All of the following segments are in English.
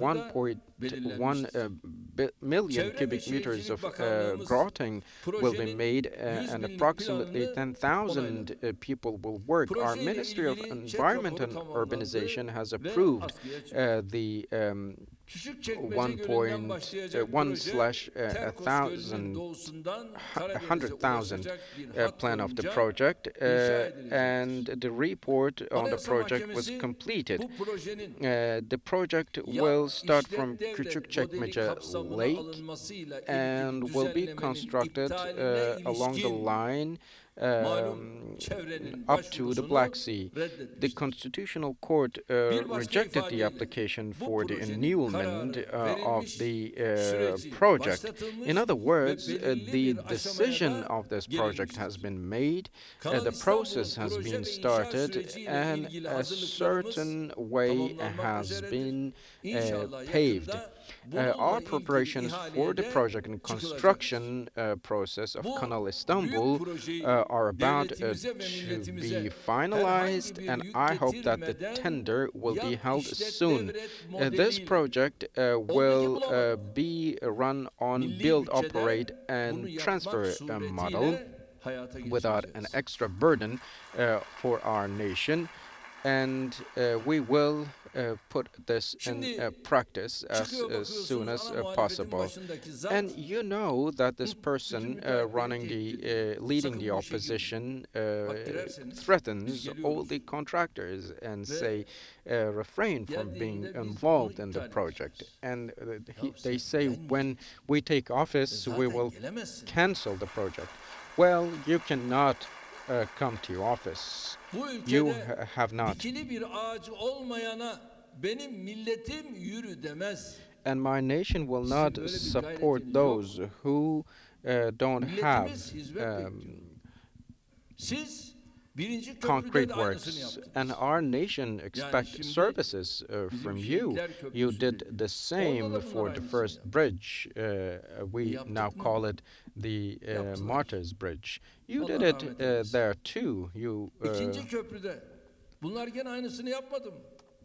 1.1 million cubic meters of grouting will be made, and approximately 10,000 people will work. Our Ministry of Environment and Urbanization has approved the 100,000 plan of the project, and the report on the project was completed. The project will start from Küçükçekmece Lake and will be constructed along the line up to the Black Sea. The Constitutional Court rejected the application for the annulment of the project. In other words, the decision of this project has been made, the process has been started, and a certain way has been paved. Our preparations for the project and construction process of Kanal Istanbul are about to be finalized, and I hope that the tender will be held soon. This project will be run on build, operate, and transfer model without an extra burden for our nation, and we will put this in practice as soon as possible. And you know that this person leading the opposition threatens all the contractors and say refrain from being involved in the project. And they say when we take office we will cancel the project. Well, you cannot come to office. You have not. And my nation will not support those who don't have concrete works, and our nation expects services from you. You did the same for the first bridge. We now call it the Martyrs Bridge. You did it there too.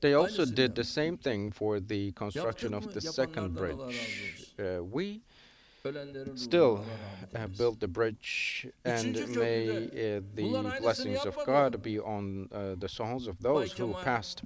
They also did the same thing for the construction of the second bridge. We still build the bridge, and may the blessings of God be on the souls of those who passed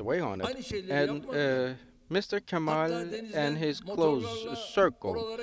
away on it. And Mr. Kemal and his close circle,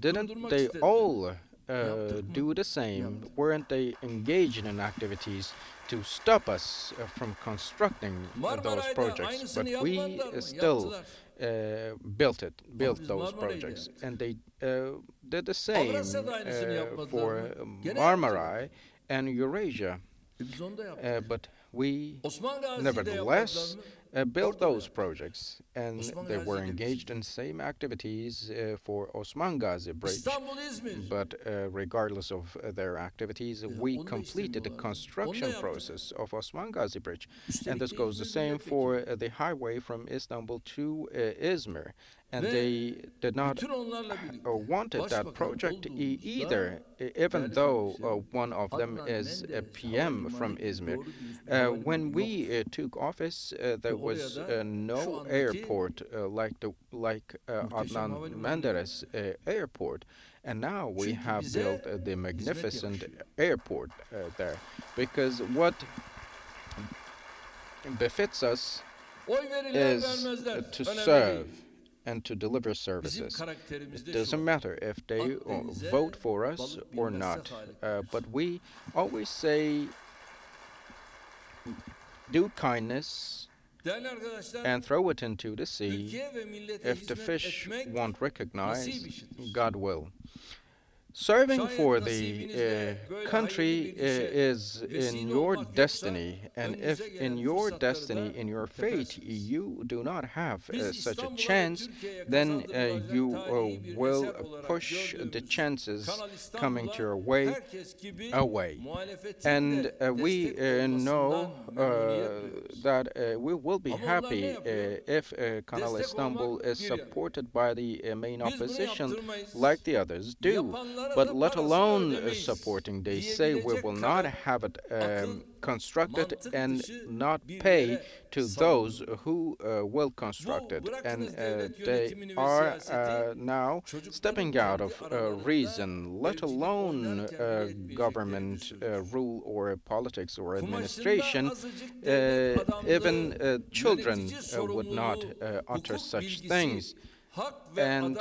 didn't they all do the same? Weren't they engaged in activities to stop us from constructing those projects? But we still built those projects, and they did the same for Marmaray and Eurasia. But we nevertheless built those projects, and they were engaged in same activities for Osman Gazi Bridge. But regardless of their activities, we completed the construction process of Osman Gazi Bridge. And this goes the same for the highway from Istanbul to Izmir. And they did not wanted that project either, even though one of them is a PM from Izmir. When we took office, there was no airport like Adnan Menderes airport, and now we have built the magnificent airport there, because what befits us is to serve and to deliver services. It doesn't matter if they vote for us or not, but we always say, do kindness and throw it into the sea. If the fish won't recognize, God will. Serving for the country is in your destiny, and if in your destiny, in your fate, you do not have such a chance, then you will push the chances coming to your way away. And we know that we will be happy if Kanal Istanbul is supported by the main opposition like the others do. but let alone supporting. They say we will not have it constructed and not pay to those who will construct it. And they are now stepping out of reason, let alone government rule or politics or administration. Even children would not utter such things. And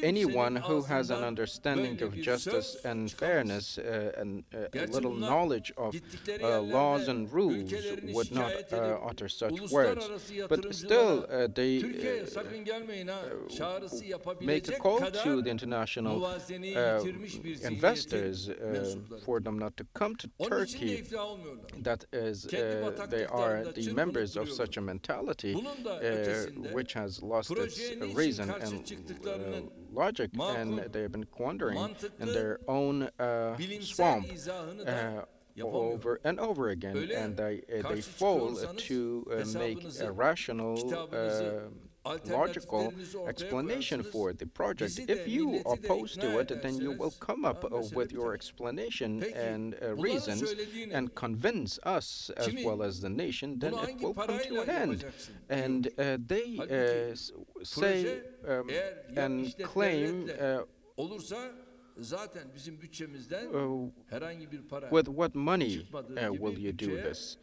anyone who has an understanding of justice and fairness and a little knowledge of laws and rules would not utter such words. But still, they make a call to the international investors for them not to come to Turkey. That is, they are the members of such a mentality which has lost its reason and logic, and they have been squandering in their own swamp over and over again, and they fall to make a rational logical explanation for the project. If you oppose to it, then you will come up with your explanation and reasons and convince us as well as the nation, then it will come to an end. And they say and claim with what money will you do this?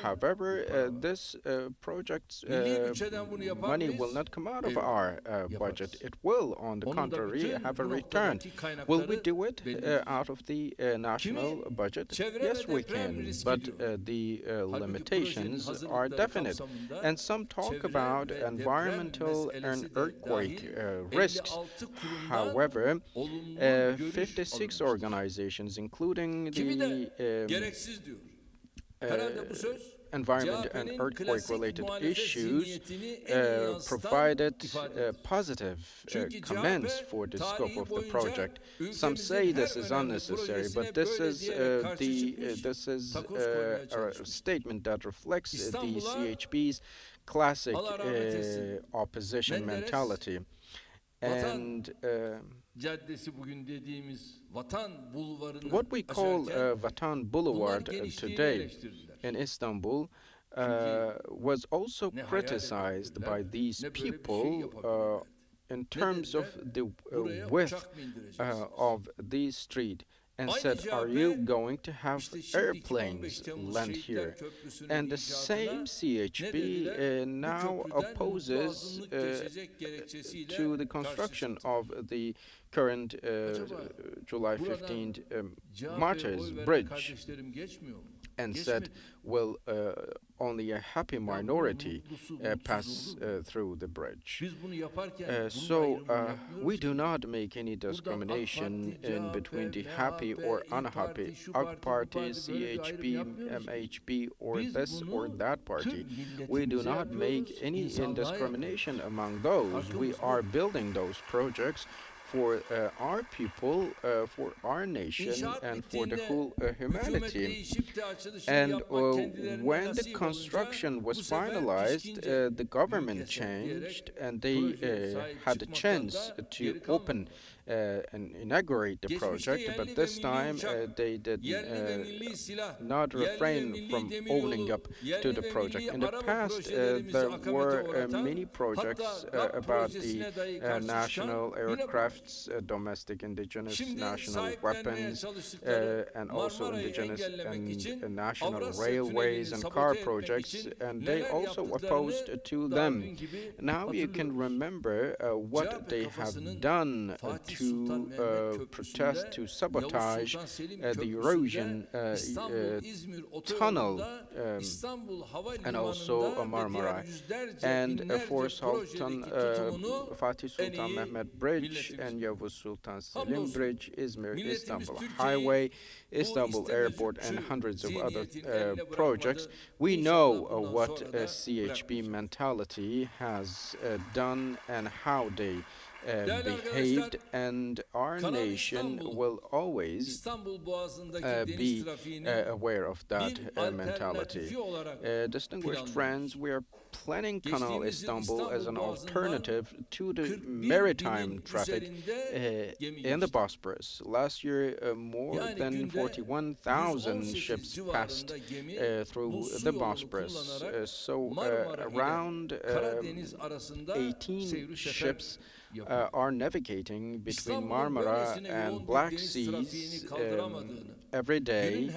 However, this project's money will not come out of our budget. It will, on the contrary, have a return. Will we do it out of the national budget? Yes, we can, but the limitations are definite. And some talk about environmental and earthquake risks. However, 56 organizations, including the environment and earthquake-related issues, provided positive comments for the scope of the project. Some say this is unnecessary, but this is a statement that reflects the CHP's classic opposition mentality. And what we call Vatan Boulevard today in Istanbul was also criticized by these people in terms of the width of the street, and said, are you going to have airplanes land here? And the same CHP now opposes to the construction of the current July 15th Martyrs Bridge, and said, well, only a happy minority pass through the bridge. So we do not make any discrimination in between the happy or unhappy AK Party, CHP, MHP, or this or that party. We do not make any indiscrimination among those. We are building those projects for our people, for our nation, and for the whole humanity. And when the construction was finalized, the government changed, and they had a chance to open and inaugurate the project, but this time they did not refrain from owning up to the project. In the past, there were many projects about the national aircrafts, domestic indigenous national weapons, and also indigenous and national railways and car projects, and they also opposed to them. Now you can remember what they have done to protest, to sabotage the erosion tunnel and also Marmara, and for Sultan Fatih Sultan Mehmet Bridge and Yavuz Sultan Selim Bridge, Izmir Istanbul Highway, Istanbul Airport, and hundreds of other projects. We know what CHP mentality has done and how they behaved, and our nation will always be aware of that mentality. Distinguished friends, we are planning Canal Istanbul as an alternative to the maritime traffic in the Bosporus. Last year, more than 41,000 ships passed through the Bosporus. Around 18 ships are navigating between Marmara and Black Seas every day,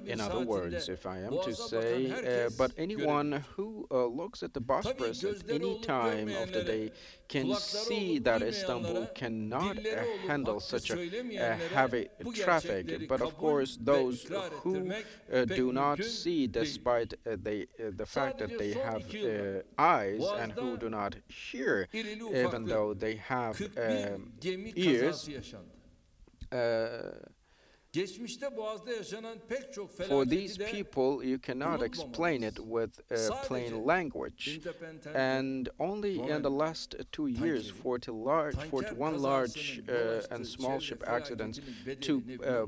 in other words, if I am to say. But anyone who looks at the Bosporus at any time of the day can see that Istanbul cannot handle such a heavy traffic. But of course, those who do not see, despite the fact that they have eyes, and who do not hear, even though they have ears, for these people, you cannot explain it with plain language. And only in the last 2 years, 41 large and small ship accidents took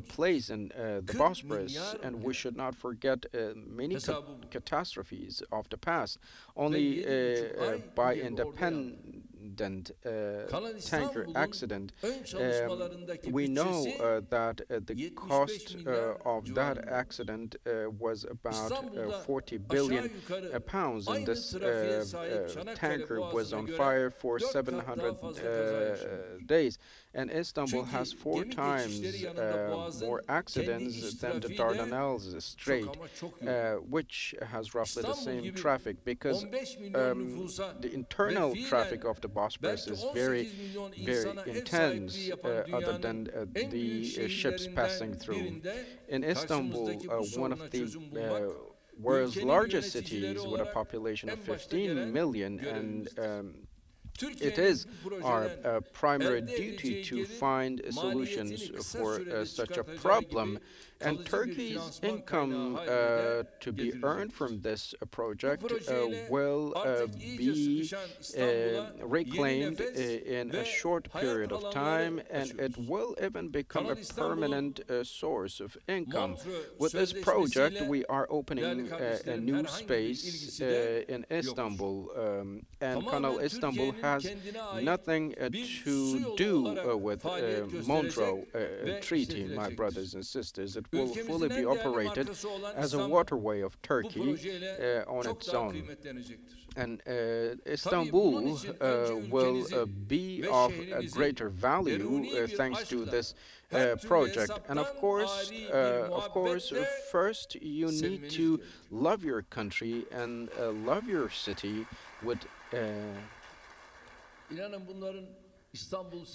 place in the Bosporus, and we should not forget many catastrophes of the past. Only by independent tanker accident, we know that the cost of that accident was about 40 billion pounds, and this tanker was on fire for 700 days. And Istanbul has 4 times more accidents than the Dardanelles Strait, which has roughly the same traffic, because the internal traffic of the Bosporus is very, very intense, other than the ships passing through. In Istanbul, one of the world's largest cities with a population of 15 million, and it is our primary duty to find solutions for such a problem. And Turkey's income to be earned from this project will be reclaimed in a short period of time, and it will even become a permanent source of income. With this project, we are opening a new space in Istanbul, and Canal Istanbul has nothing to do with Montreux Treaty, my brothers and sisters. It will fully be operated as a waterway of Turkey on its own. And Istanbul will be of a greater value thanks to this project. And of course, first you need to love your country and love your city with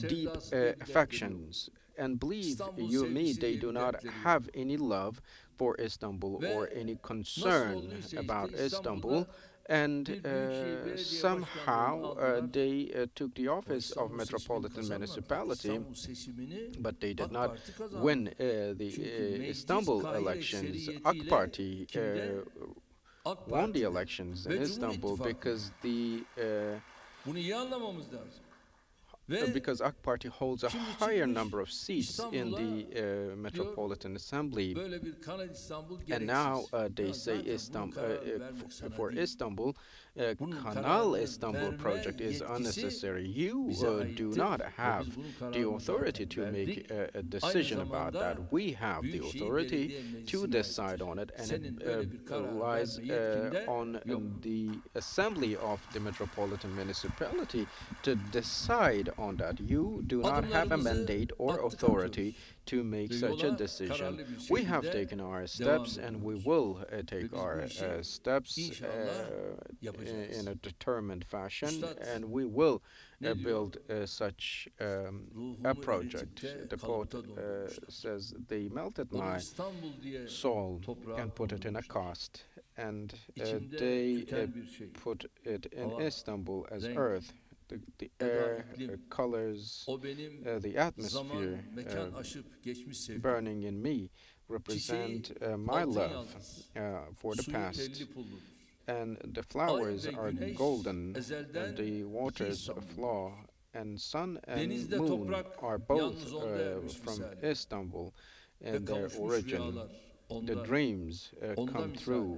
deep affections. And believe you me, they do not have any love for Istanbul or any concern about Istanbul. And somehow they took the office of metropolitan municipality, but they did not win the Istanbul elections. AK Party won the elections in Istanbul because AK Party holds a higher number of seats in the Metropolitan Assembly. And now they say for Istanbul, Canal Istanbul project is unnecessary. You do not have the authority to make a decision about that. We have the authority to decide on it, and it lies on the Assembly of the Metropolitan Municipality to decide on that. You do not have a mandate or authority to make such a decision. We have taken our steps, and we will take our steps in a determined fashion, and we will build such a project. The poet says, "They melted my soul and put it in a cast, and they put it in Istanbul as earth. The air, colors, the atmosphere burning in me represent my love for the past. And the flowers are golden, and the waters flow and sun and Denizde moon toprak are both yalnız onda ermiş from misali. Istanbul, Ve and their kavuşmuş origin, rüyalar the onda. dreams Onda come misali. through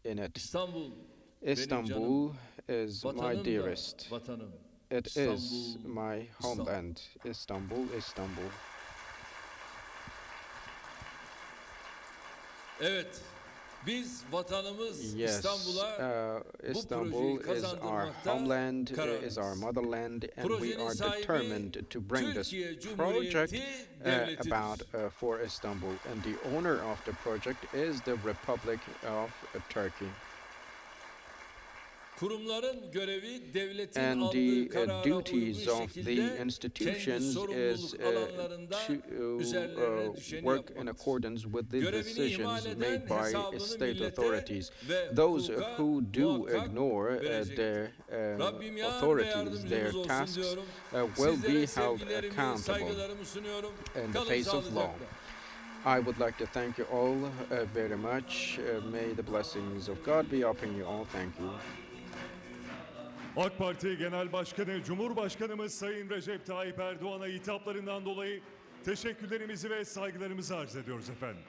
in it. İstanbul benim Istanbul canım. is my Vatanım da dearest. vatanım. It is İstanbul, my İstanbul. homeland. Istanbul, Istanbul. Evet. Biz vatanımız Yes, İstanbul'a Istanbul is our homeland, is our motherland, and we are determined to bring this project about for Istanbul. And the owner of the project is the Republic of Turkey. Kurumların görevi devletin And aldığı the karara duties uygun of the şekilde institutions kendi is sorumluluk alanlarında to üzerlerine düşeni work in yapmaktır. accordance with the Görevini ihmal decisions eden made by hesabını state millete authorities. ve Those hukuka who do muhakkak ignore verecektir. their Rabbim yar ve authorities, yardımcınız their olsun tasks, diyorum. will be Sizlere held sevgilerimi, accountable saygılarımı sunuyorum. in the Kalın face of law. sağlıcakla. I would like to thank you all very much. May the blessings of God be upon you all. Thank you. AK Parti Genel Başkanı Cumhurbaşkanımız Sayın Recep Tayyip Erdoğan'a hitaplarından dolayı teşekkürlerimizi ve saygılarımızı arz ediyoruz efendim.